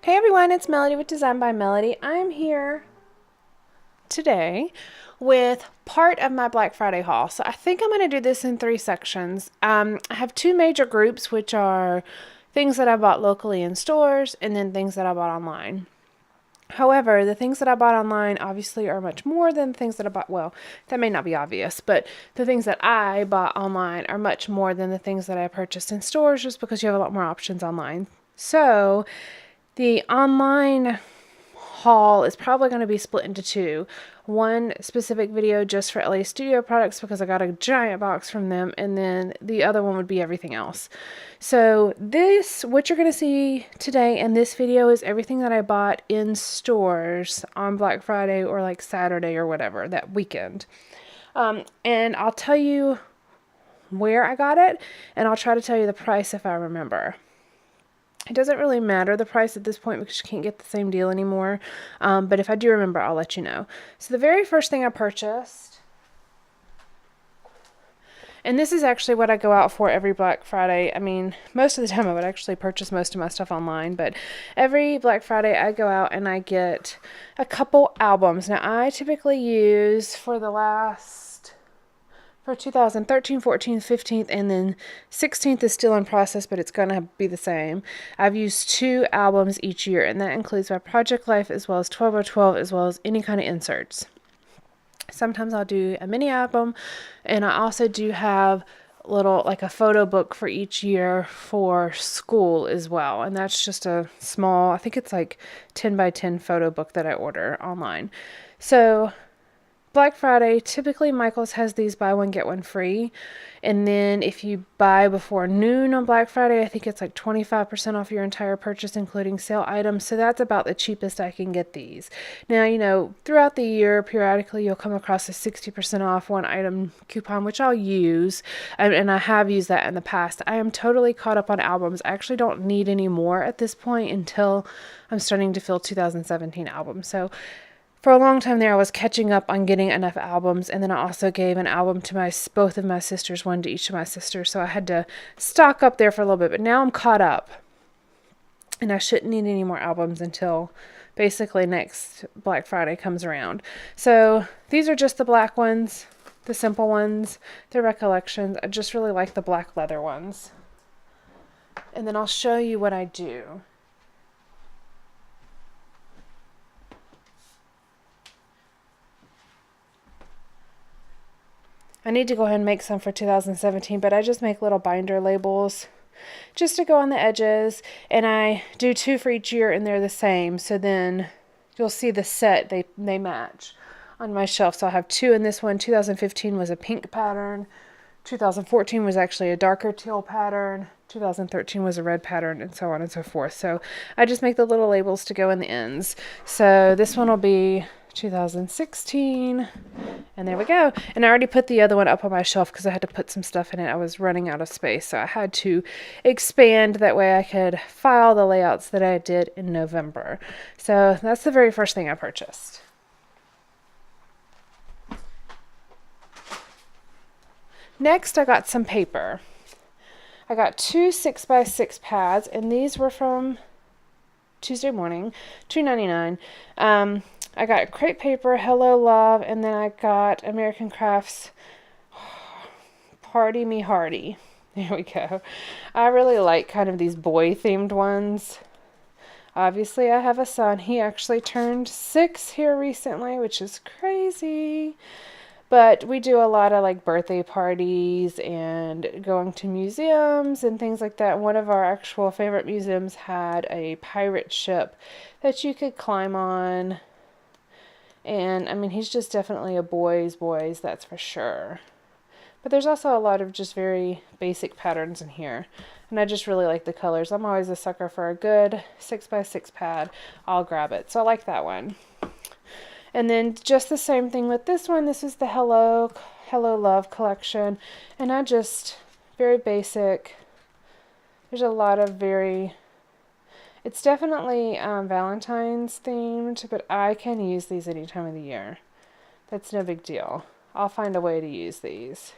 Hey everyone, it's Melody with Design by Melody. I'm here today with part of my Black Friday haul. So I think I'm going to do this in three sections. I have two major groups, which are things that I bought locally in stores and then things that I bought online. However, the things that I bought online obviously are much more than the things that I bought. Well, that may not be obvious, but the things that I bought online are much more than the things that I purchased in stores just because you have a lot more options online. So the online haul is probably going to be split into two. One specific video just for LA Studio products because I got a giant box from them, and then the other one would be everything else. So what you're going to see today in this video is everything that I bought in stores on Black Friday or like Saturday or whatever, that weekend. And I'll tell you where I got it, and I'll try to tell you the price if I remember. It doesn't really matter the price at this point because you can't get the same deal anymore. But if I do remember, I'll let you know. So the very first thing I purchased, and this is actually what I go out for every Black Friday. I mean, most of the time I would actually purchase most of my stuff online, but every Black Friday I go out and I get a couple albums. Now I typically use for 2013, 14, 15, and then 16th is still in process, but it's going to be the same. I've used 2 albums each year, and that includes my Project Life as well as 12x12 as well as any kind of inserts. Sometimes I'll do a mini album, and I also do have like a photo book for each year for school as well. And that's just a small, I think it's like 10 by 10 photo book that I order online. So Black Friday, typically Michael's has these buy one, get one free. And then if you buy before noon on Black Friday, I think it's like 25% off your entire purchase, including sale items. So that's about the cheapest I can get these. Now, throughout the year, periodically, you'll come across a 60% off one item coupon, which I'll use. And I have used that in the past. I am totally caught up on albums. I actually don't need any more at this point until I'm starting to fill 2017 albums. So for a long time there, I was catching up on getting enough albums, and then I also gave an album to both of my sisters, one to each of my sisters, so I had to stock up there for a little bit, but now I'm caught up, and I shouldn't need any more albums until basically next Black Friday comes around. So these are just the black ones, the simple ones, the recollections. I just really like the black leather ones. And then I'll show you what I do. I need to go ahead and make some for 2017, but I just make little binder labels just to go on the edges, and I do 2 for each year, and they're the same. So then you'll see the set, they match on my shelf. So I have 2 in this one. 2015 was a pink pattern. 2014 was actually a darker teal pattern. 2013 was a red pattern, and so on and so forth. So I just make the little labels to go in the ends. So this one will be 2016, and there we go. And I already put the other one up on my shelf because I had to put some stuff in it. I was running out of space, so I had to expand. That way I could file the layouts that I did in November. So that's the very first thing I purchased. Next, I got some paper. I got 2 6x6 pads, and these were from Tuesday morning, $2.99. I got crepe paper, Hello Love, and then I got American Crafts Party Me Hardy. There we go. I really like kind of these boy-themed ones. Obviously, I have a son. He actually turned 6 here recently, which is crazy. But we do a lot of like birthday parties and going to museums and things like that. One of our actual favorite museums had a pirate ship that you could climb on. And I mean, he's just definitely a boy's, that's for sure. But there's also a lot of just very basic patterns in here. And I just really like the colors. I'm always a sucker for a good 6x6 pad. I'll grab it. So I like that one. And then just the same thing with this one. This is the Hello Love collection. And I just, very basic. There's a lot of it's definitely Valentine's themed, but I can use these any time of the year. That's no big deal. I'll find a way to use these.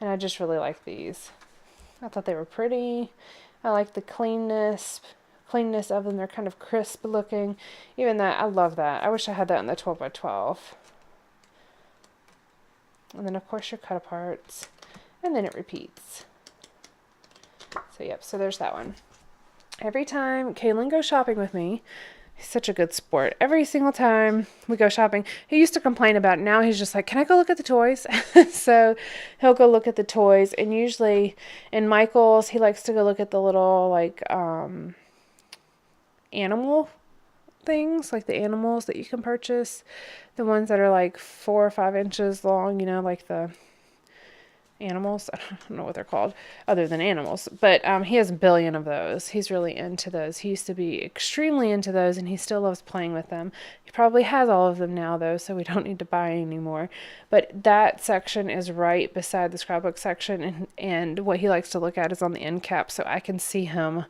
And I just really like these. I thought they were pretty. I like the plainness of them. They're kind of crisp looking. Even that, I love that. I wish I had that in the 12 by 12. And then of course your cut aparts, and then it repeats. So yep, so there's that one. Every time Kaylin goes shopping with me, he's such a good sport. Every single time we go shopping, he used to complain about it. Now he's just like, can I go look at the toys? So he'll go look at the toys. And usually in Michael's, he likes to go look at the little like animal things, like the animals that you can purchase. The ones that are like 4 or 5 inches long, you know, like the animals. I don't know what they're called other than animals, but he has a billion of those. He's really into those. He used to be extremely into those, and he still loves playing with them. He probably has all of them now though, so we don't need to buy any more. But that section is right beside the scrapbook section, and what he likes to look at is on the end cap, so I can see him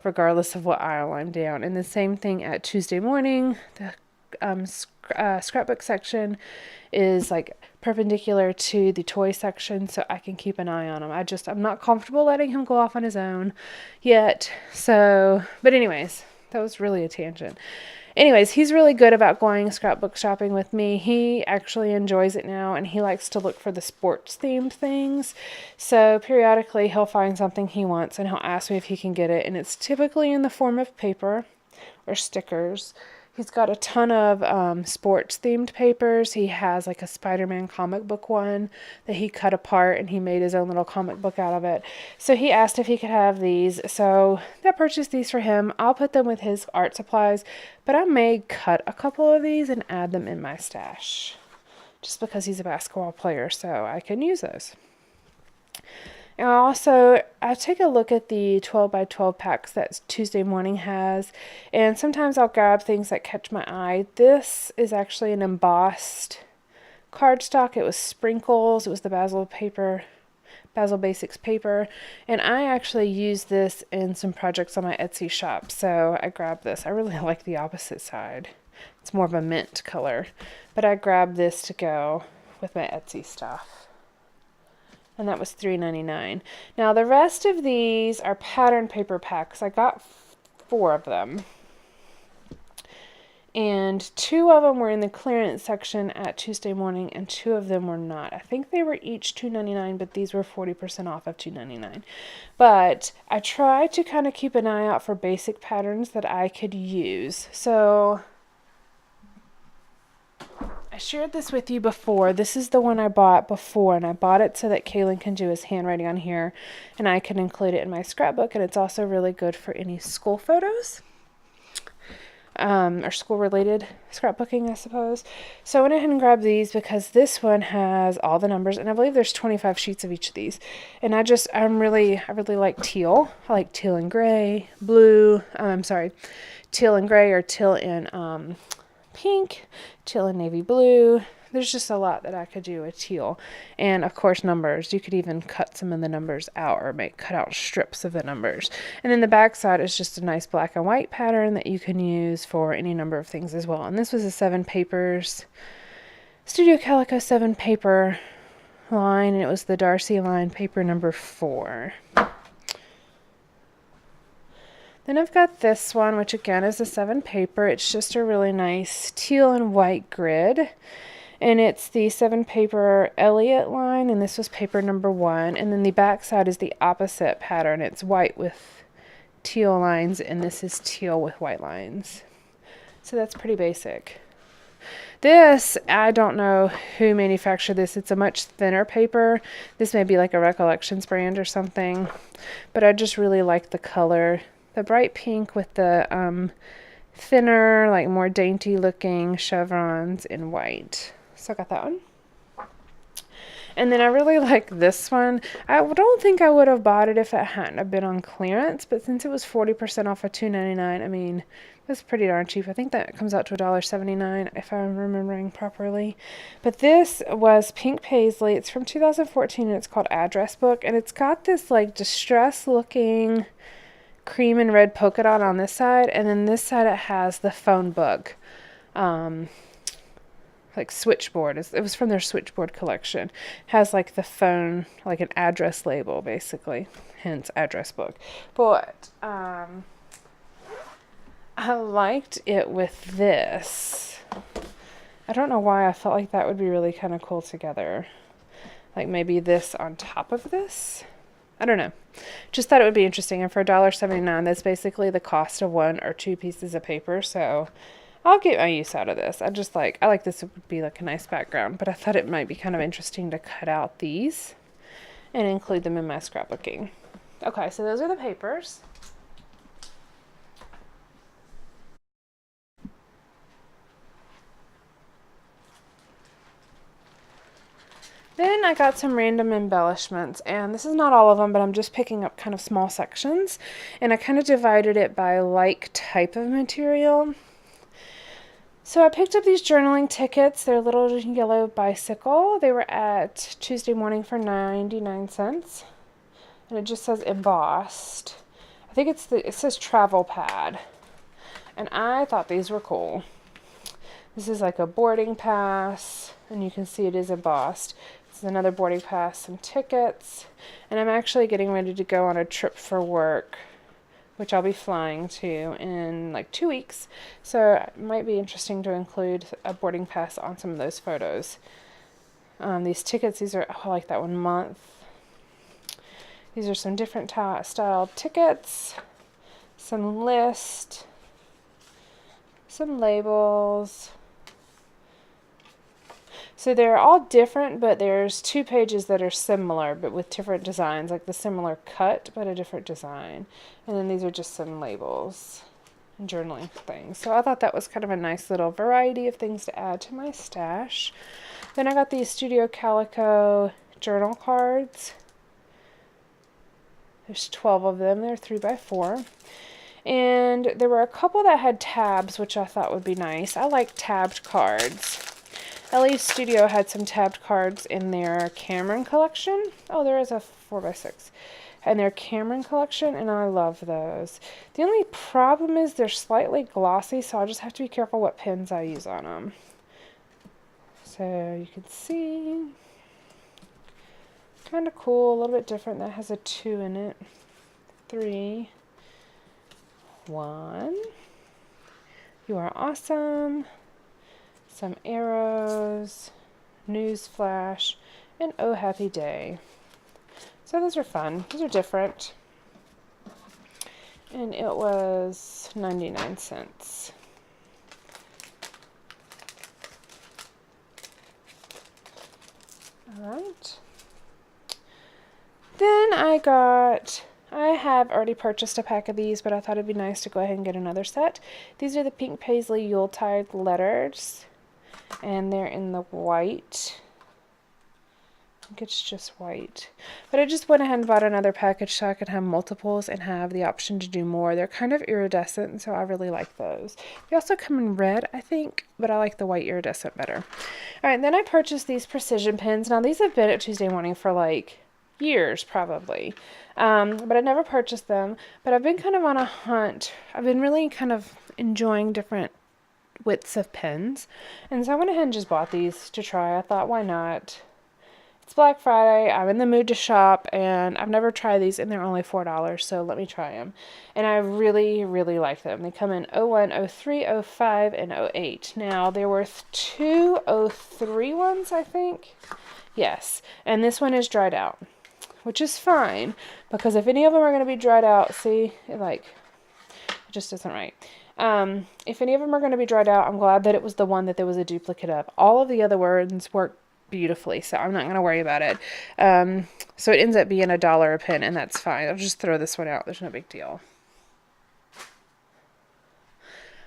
regardless of what aisle I'm down. And the same thing at Tuesday morning. The scrapbook section is like perpendicular to the toy section, so I can keep an eye on him. I'm not comfortable letting him go off on his own yet. So, but anyways, that was really a tangent. Anyways, he's really good about going scrapbook shopping with me. He actually enjoys it now, and he likes to look for the sports themed things. So periodically he'll find something he wants, and he'll ask me if he can get it, and it's typically in the form of paper or stickers. He's got a ton of sports themed papers. He has like a Spider-Man comic book one that he cut apart, and he made his own little comic book out of it. So he asked if he could have these. So I purchased these for him. I'll put them with his art supplies, but I may cut a couple of these and add them in my stash just because he's a basketball player, so I can use those. And I take a look at the 12 by 12 packs that Tuesday morning has, and sometimes I'll grab things that catch my eye. This is actually an embossed cardstock. It was sprinkles. It was the Basil Basics paper, and I actually used this in some projects on my Etsy shop, so I grabbed this. I really like the opposite side. It's more of a mint color, but I grabbed this to go with my Etsy stuff. And that was $3.99. Now the rest of these are pattern paper packs. I got 4 of them. And 2 of them were in the clearance section at Tuesday morning, and 2 of them were not. I think they were each $2.99, but these were 40% off of $2.99. But I tried to kind of keep an eye out for basic patterns that I could use. So I shared this with you before. This is the one I bought before, and I bought it so that Kaylin can do his handwriting on here, and I can include it in my scrapbook, and it's also really good for any school photos. Or school-related scrapbooking, I suppose. So I went ahead and grabbed these because this one has all the numbers, and I believe there's 25 sheets of each of these. And I really like teal. I like teal and gray, blue. Teal and gray, or teal and pink, teal and navy blue. There's just a lot that I could do with teal. And of course numbers. You could even cut some of the numbers out, or cut out strips of the numbers. And then the back side is just a nice black and white pattern that you can use for any number of things as well. And this was a 7 papers, Studio Calico 7 paper line, and it was the Darcy line paper number 4. Then I've got this one, which again is a 7 paper. It's just a really nice teal and white grid. And it's the 7 paper Elliot line, and this was paper number 1. And then the back side is the opposite pattern. It's white with teal lines, and this is teal with white lines. So that's pretty basic. This, I don't know who manufactured this. It's a much thinner paper. This may be like a Recollections brand or something. But I just really like the color. The bright pink with the thinner, like more dainty looking chevrons in white. So I got that one. And then I really like this one. I don't think I would have bought it if it hadn't have been on clearance, but since it was 40% off of $2.99, I mean, that's pretty darn cheap. I think that comes out to $1.79 if I'm remembering properly. But this was pink paisley. It's from 2014, and it's called Address Book, and it's got this like distressed looking cream and red polka dot on this side, and then this side it has the phone book. Like switchboard. It was from their switchboard collection. Has like the phone, like an address label basically, hence Address Book. But I liked it with this. I don't know why I felt like that would be really kind of cool together. Like maybe this on top of this. I don't know. Just thought it would be interesting. And for $1.79, that's basically the cost of 1 or 2 pieces of paper. So I'll get my use out of this. I like this would be like a nice background, but I thought it might be kind of interesting to cut out these and include them in my scrapbooking. Okay, so those are the papers. Then I got some random embellishments, and this is not all of them, but I'm just picking up kind of small sections, and I kind of divided it by like type of material. So I picked up these journaling tickets. They're a little yellow bicycle. They were at Tuesday Morning for 99 cents, and it just says embossed. I think it says travel pad, and I thought these were cool. This is like a boarding pass, and you can see it is embossed. This is another boarding pass, some tickets, and I'm actually getting ready to go on a trip for work, which I'll be flying to in like 2 weeks. So it might be interesting to include a boarding pass on some of those photos. These tickets, I like that one, month. These are some different style tickets, some list, some labels. So they're all different, but there's 2 pages that are similar, but with different designs, like the similar cut, but a different design. And then these are just some labels and journaling things. So I thought that was kind of a nice little variety of things to add to my stash. Then I got these Studio Calico journal cards. There's 12 of them. They're 3x4. And there were a couple that had tabs, which I thought would be nice. I like tabbed cards. LA Studio had some tabbed cards in their Cameron collection. Oh, there is a 4x6. And their Cameron collection, and I love those. The only problem is they're slightly glossy, so I'll just have to be careful what pens I use on them. So you can see. Kind of cool, a little bit different. That has a 2 in it. 3. 1. You are awesome. Some arrows, news flash, and oh happy day. So those are fun. Those are different. And it was 99 cents. All right. Then I have already purchased a pack of these, but I thought it'd be nice to go ahead and get another set. These are the pink paisley Yuletide letters. And they're in the white. I think it's just white. But I just went ahead and bought another package so I could have multiples and have the option to do more. They're kind of iridescent, so I really like those. They also come in red, I think, but I like the white iridescent better. All right, then I purchased these precision pens. Now, these have been at Tuesday Morning for like years, probably. But I never purchased them. But I've been kind of on a hunt. I've been really kind of enjoying different widths of pens, and so I went ahead and just bought these to try. I thought, why not? It's Black Friday, I'm in the mood to shop, and I've never tried these, and they're only $4, so let me try them. And I really, really like them. They come in 01, 03, 05, and 08. Now, there were 2 03 ones, I think. Yes, and this one is dried out, which is fine, because if any of them are going to be dried out, see, it just isn't right. If any of them are going to be dried out, I'm glad that it was the one that there was a duplicate of. All of the other ones work beautifully, so I'm not going to worry about it. So it ends up being $1 a pen, and that's fine. I'll just throw this one out. There's no big deal.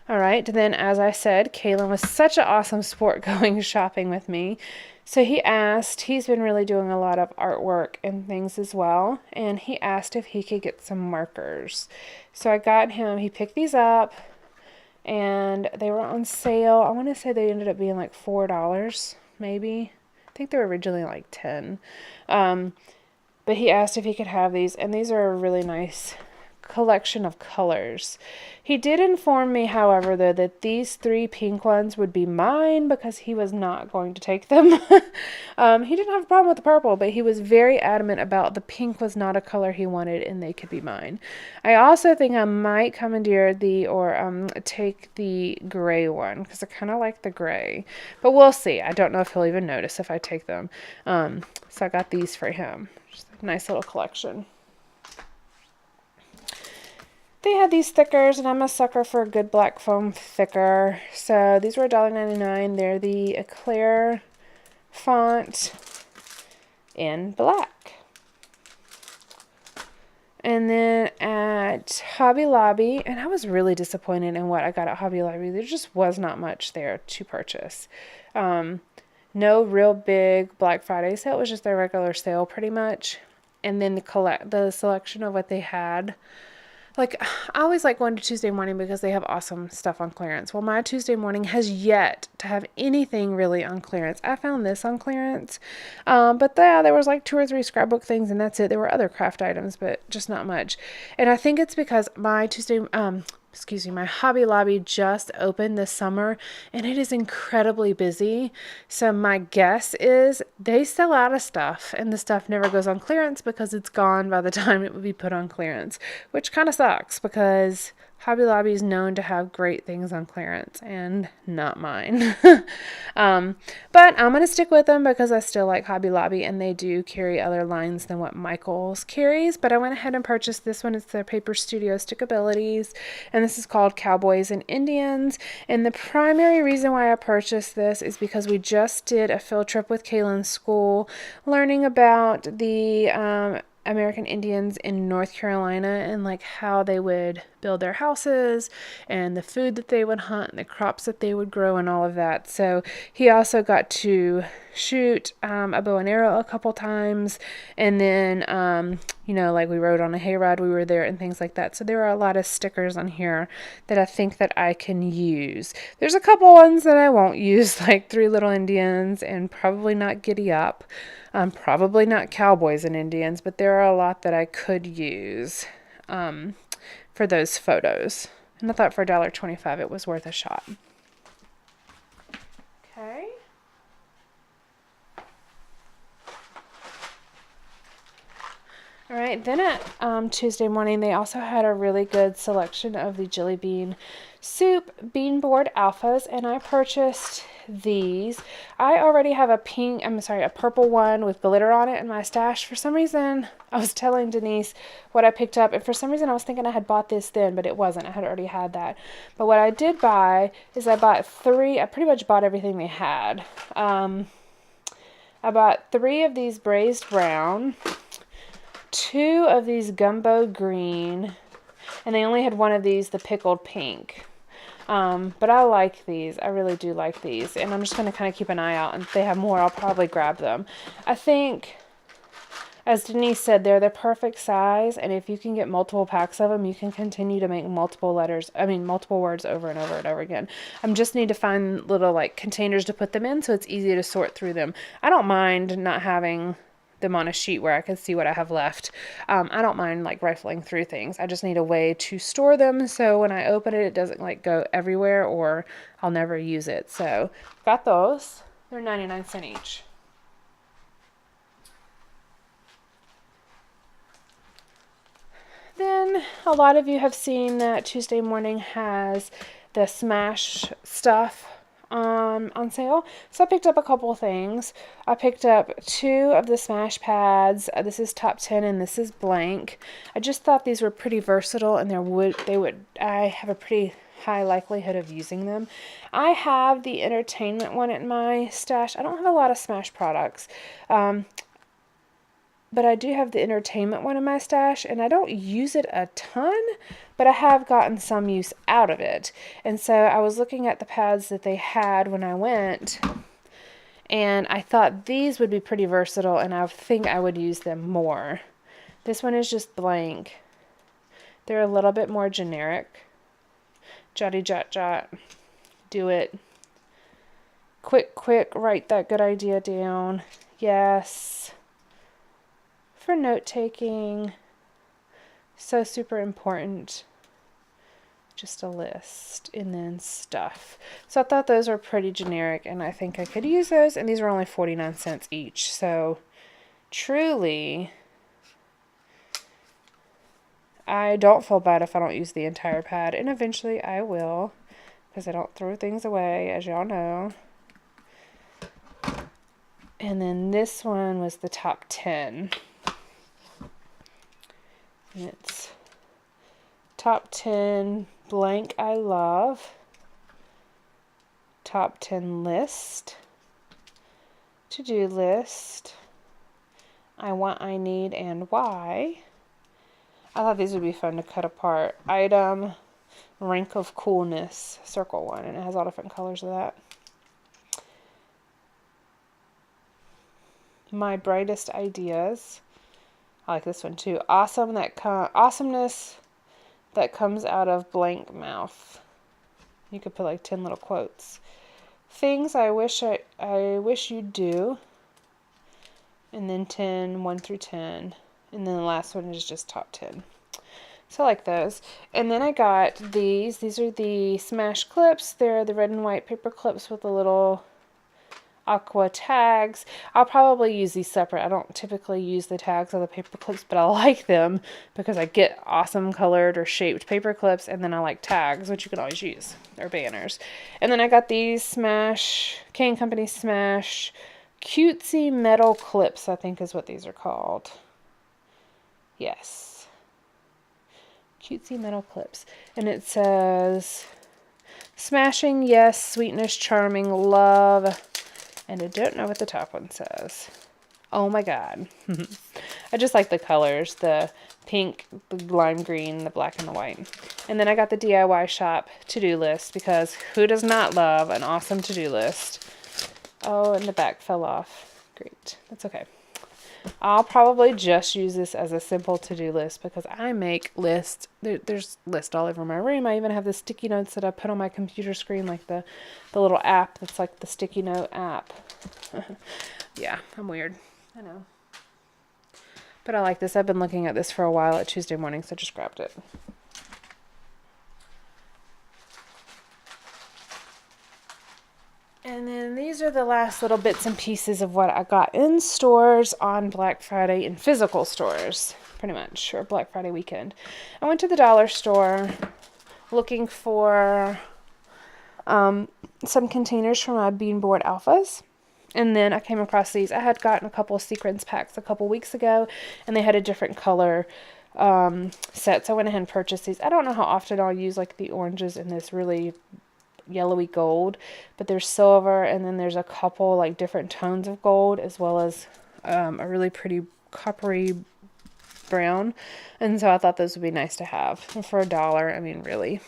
All right, then as I said, Kalen was such an awesome sport going shopping with me. So he's been really doing a lot of artwork and things as well, and he asked if he could get some markers. So I got him, he picked these up, and they were on sale. I want to say they ended up being like $4, maybe. I think they were originally like 10. But he asked if he could have these, and these are a really nice collection of colors. He did inform me, however, though, that these 3 pink ones would be mine because he was not going to take them. He didn't have a problem with the purple, but he was very adamant about the pink was not a color he wanted and they could be mine. I also think I might commandeer take the gray one because I kind of like the gray, but we'll see. I don't know if he'll even notice if I take them. So I got these for him. Just a nice little collection. They had these thickers, and I'm a sucker for a good black foam thicker. So these were $1.99. They're the Eclair font in black. And then at Hobby Lobby, and I was really disappointed in what I got at Hobby Lobby. There just was not much there to purchase. No real big Black Friday sale. It was just their regular sale pretty much. And then the selection of what they had. Like, I always like going to Tuesday morning because they have awesome stuff on clearance. Well, my Tuesday morning has yet to have anything really on clearance. I found this on clearance. But yeah, there was like 2 or 3 scrapbook things and that's it. There were other craft items, but just not much. And I think it's because my my Hobby Lobby just opened this summer and it is incredibly busy. So my guess is they sell out of stuff and the stuff never goes on clearance because it's gone by the time it would be put on clearance, which kind of sucks because Hobby Lobby is known to have great things on clearance and not mine. But I'm going to stick with them because I still like Hobby Lobby and they do carry other lines than what Michaels carries. But I went ahead and purchased this one. It's their Paper Studio Stickabilities. And this is called Cowboys and Indians. And the primary reason why I purchased this is because we just did a field trip with Kaylin's school learning about the American Indians in North Carolina and like how they would build their houses and the food that they would hunt and the crops that they would grow and all of that. So he also got to shoot a bow and arrow a couple times, and then like we rode on a hayride, we were there and things like that. So there are a lot of stickers on here that I think that I can use. There's a couple ones that I won't use, like 3 Little Indians and probably not Giddy Up. Probably not Cowboys and Indians, but there are a lot that I could use for those photos. And I thought for $1.25 it was worth a shot. Okay. All right, then at Tuesday morning, they also had a really good selection of the Jelly Bean Soup Bean Board Alphas, and I purchased these. I already have a purple one with glitter on it in my stash. For some reason, I was telling Denise what I picked up, and for some reason I was thinking I had bought this then, but it wasn't. I had already had that. But what I did buy is I bought 3. I pretty much bought everything they had. I bought 3 of these braised brown, 2 of these gumbo green, and they only had 1 of these, the pickled pink. But I like these. I really do like these. And I'm just going to kind of keep an eye out. And if they have more, I'll probably grab them. I think, as Denise said, they're the perfect size. And if you can get multiple packs of them, you can continue to make multiple words over and over and over again. I just need to find little like containers to put them in so it's easy to sort through them. I don't mind not having them on a sheet where I can see what I have left. I don't mind like rifling through things. I just need a way to store them so when I open it, it doesn't like go everywhere or I'll never use it. So got those. They're 99 cents each. Then a lot of you have seen that Tuesday morning has the Smash stuff on sale. So I picked up a couple things. I picked up 2 of the Smash pads. This is top 10 and this is blank. I just thought these were pretty versatile and I have a pretty high likelihood of using them. I have the entertainment one in my stash. I don't have a lot of Smash products. But I do have the entertainment one in my stash, and I don't use it a ton, but I have gotten some use out of it. And so I was looking at the pads that they had when I went, and I thought these would be pretty versatile, and I think I would use them more. This one is just blank. They're a little bit more generic. Jotty jot jot. Do it. Quick, write that good idea down. Yes. For note taking, So super important. Just a list, and then stuff. So I thought those were pretty generic, and I think I could use those, and these were only 49 cents each. So truly, I don't feel bad if I don't use the entire pad, and eventually I will, because I don't throw things away, as y'all know. And then this one was the top 10. And it's top 10 blank I love, top 10 list, to-do list, I want, I need, and why. I thought these would be fun to cut apart. Item, rank of coolness, circle one, and it has all different colors of that. My brightest ideas. I like this one too. Awesomeness that comes out of blank mouth. You could put like 10 little quotes. Things I wish you'd do. And then 10, 1 through 10. And then the last one is just top 10. So I like those. And then I got these. These are the Smash clips. They're the red and white paper clips with the little aqua tags. I'll probably use these separate. I don't typically use the tags of the paper clips, but I like them because I get awesome colored or shaped paper clips, and then I like tags, which you can always use, or banners. And then I got these Smash, K & Company Smash cutesy metal clips, I think is what these are called. Yes. Cutesy metal clips. And it says, smashing, yes, sweetness, charming, love. And I don't know what the top one says. Oh my god. I just like the colors. The pink, the lime green, the black, and the white. And then I got the DIY shop to-do list, because who does not love an awesome to-do list? Oh, and the back fell off. Great. That's okay. I'll probably just use this as a simple to-do list, because I make lists. There's lists all over my room. I even have the sticky notes that I put on my computer screen, like the little app that's like the sticky note app. Yeah, I'm weird. I know. But I like this. I've been looking at this for a while at Tuesday morning, so I just grabbed it. And then these are the last little bits and pieces of what I got in stores on Black Friday, in physical stores, pretty much, or Black Friday weekend. I went to the dollar store looking for some containers for my bean board alphas. And then I came across these. I had gotten a couple of sequins packs a couple weeks ago, and they had a different color set. So I went ahead and purchased these. I don't know how often I'll use like the oranges in this really yellowy gold, but there's silver, and then there's a couple like different tones of gold, as well as a really pretty coppery brown. And so I thought those would be nice to have. And for $1, I mean, really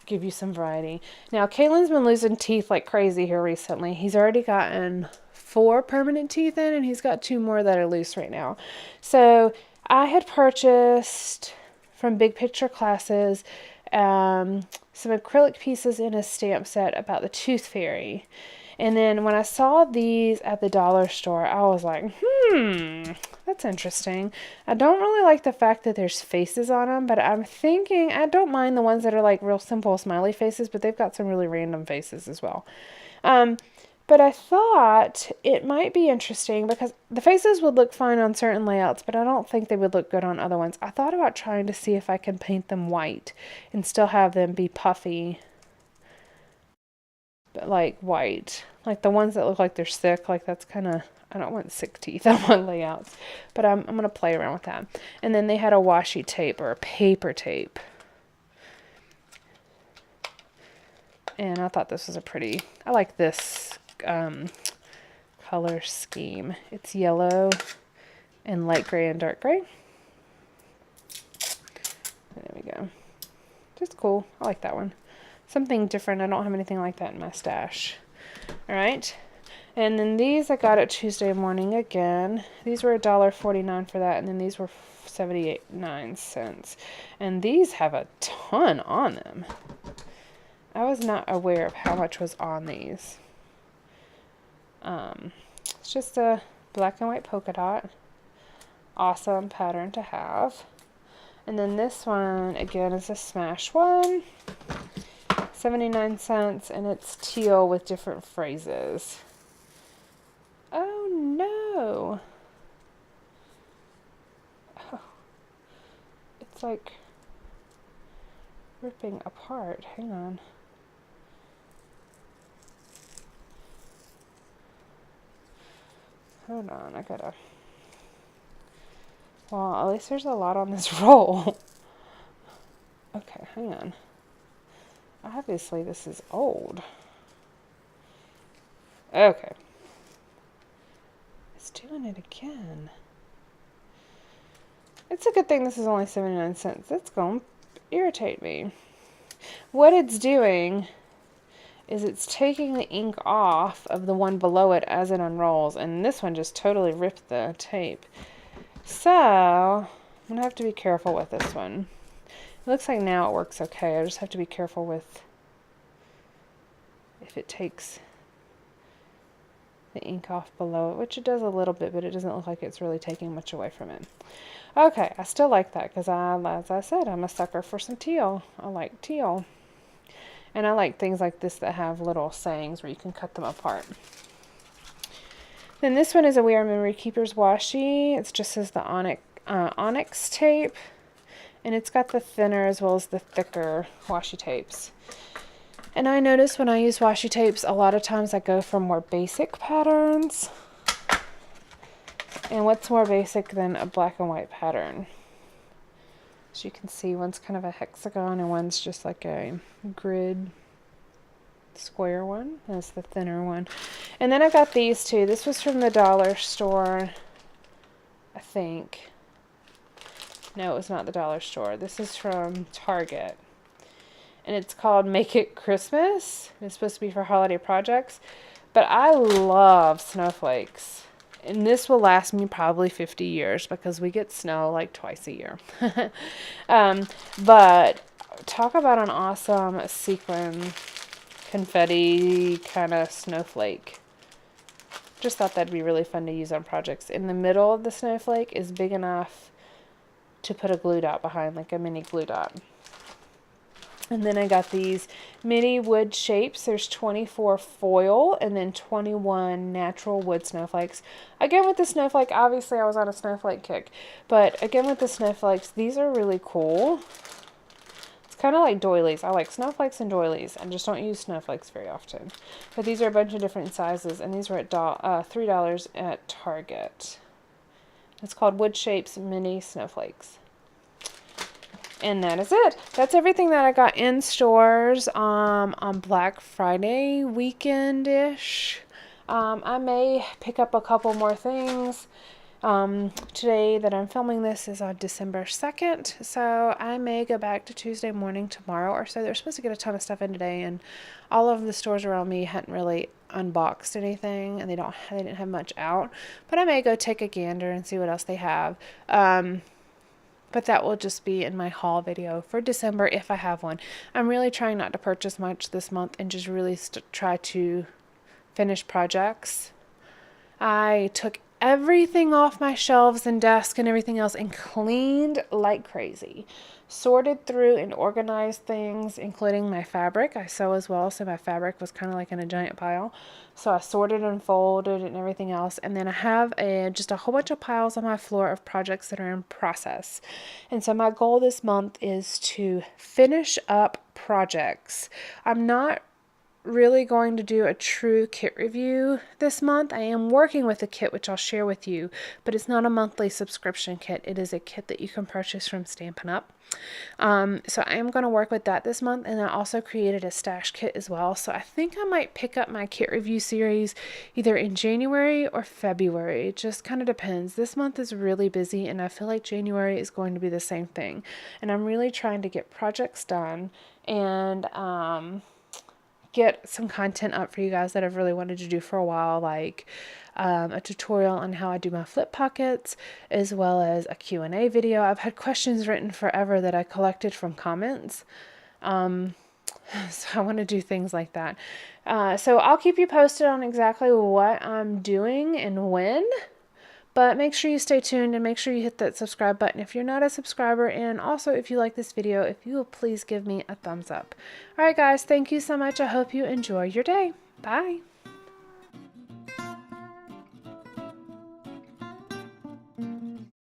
give you some variety. Now, Kaylin's been losing teeth like crazy here recently. He's already gotten 4 permanent teeth in, and he's got 2 more that are loose right now. So I had purchased from Big Picture Classes some acrylic pieces in a stamp set about the Tooth Fairy. And then when I saw these at the dollar store, I was like, that's interesting. I don't really like the fact that there's faces on them, but I'm thinking, I don't mind the ones that are like real simple smiley faces, but they've got some really random faces as well. But I thought it might be interesting because the faces would look fine on certain layouts, but I don't think they would look good on other ones. I thought about trying to see if I can paint them white and still have them be puffy, but like white. Like the ones that look like they're sick, like that's kind of, I don't want sick teeth on my layouts, but I'm going to play around with that. And then they had a washi tape or a paper tape. And I thought this was a pretty, I like this color scheme. It's yellow and light gray and dark gray. There we go. Just cool. I like that one. Something different. I don't have anything like that in my stash. All right. And then these I got at Tuesday morning again. These were $1.49 for that, and then these were 79 cents. And these have a ton on them. I was not aware of how much was on these. It's just a black and white polka dot. Awesome pattern to have. And then this one, again, is a smash one. 79 cents, and it's teal with different phrases. Oh no. Oh, it's like ripping apart. Hang on. Hold on, I gotta. Well, at least there's a lot on this roll. Okay, hang on. Obviously, this is old. Okay. It's doing it again. It's a good thing this is only 79 cents. That's going to irritate me. What it's doing is it's taking the ink off of the one below it as it unrolls, and this one just totally ripped the tape. So, I'm going to have to be careful with this one. It looks like now it works okay. I just have to be careful with if it takes the ink off below it, which it does a little bit, but it doesn't look like it's really taking much away from it. Okay, I still like that because, as I said, I'm a sucker for some teal. I like teal. And I like things like this that have little sayings where you can cut them apart. Then this one is a We Are Memory Keepers washi. It just says the onyx tape. And it's got the thinner as well as the thicker washi tapes. And I notice when I use washi tapes, a lot of times I go for more basic patterns. And what's more basic than a black and white pattern? As you can see, one's kind of a hexagon and one's just like a grid square one. That's the thinner one. And then I got these two. This was from the dollar store, I think. No, it was not the dollar store. This is from Target. And it's called Make It Christmas. It's supposed to be for holiday projects. But I love snowflakes. And this will last me probably 50 years because we get snow like twice a year. But talk about an awesome sequin confetti kind of snowflake. Just thought that'd be really fun to use on projects. In the middle of the snowflake is big enough to put a glue dot behind, like a mini glue dot. And then I got these mini wood shapes. There's 24 foil and then 21 natural wood snowflakes. Again with the snowflake, obviously I was on a snowflake kick. But again with the snowflakes, these are really cool. It's kind of like doilies. I like snowflakes and doilies. I just don't use snowflakes very often. But these are a bunch of different sizes. And these were at $3 at Target. It's called Wood Shapes Mini Snowflakes. And that is it. That's everything that I got in stores on Black Friday weekend-ish. I may pick up a couple more things. Today that I'm filming this is on December 2nd, so I may go back to Tuesday morning tomorrow or so. They're supposed to get a ton of stuff in today, and all of the stores around me hadn't really unboxed anything, and they didn't have much out. But I may go take a gander and see what else they have. But that will just be in my haul video for December if I have one. I'm really trying not to purchase much this month and just really try to finish projects. I took everything off my shelves and desk and everything else and cleaned like crazy. Sorted through and organized things, including my fabric. I sew as well, so my fabric was kind of like in a giant pile. So I sorted and folded and everything else. And then I have just a whole bunch of piles on my floor of projects that are in process. And so my goal this month is to finish up projects. I'm not really going to do a true kit review this month. I am working with a kit which I'll share with you, but it's not a monthly subscription kit. It is a kit that you can purchase from Stampin' Up. So I am going to work with that this month, and I also created a stash kit as well. So I think I might pick up my kit review series either in January or February. It just kind of depends. This month is really busy, and I feel like January is going to be the same thing. And I'm really trying to get projects done and get some content up for you guys that I've really wanted to do for a while, like a tutorial on how I do my flip pockets, as well as a Q&A video. I've had questions written forever that I collected from comments. So I want to do things like that. So I'll keep you posted on exactly what I'm doing and when. But make sure you stay tuned and make sure you hit that subscribe button if you're not a subscriber. And also, if you like this video, if you will please give me a thumbs up. All right, guys, thank you so much. I hope you enjoy your day. Bye.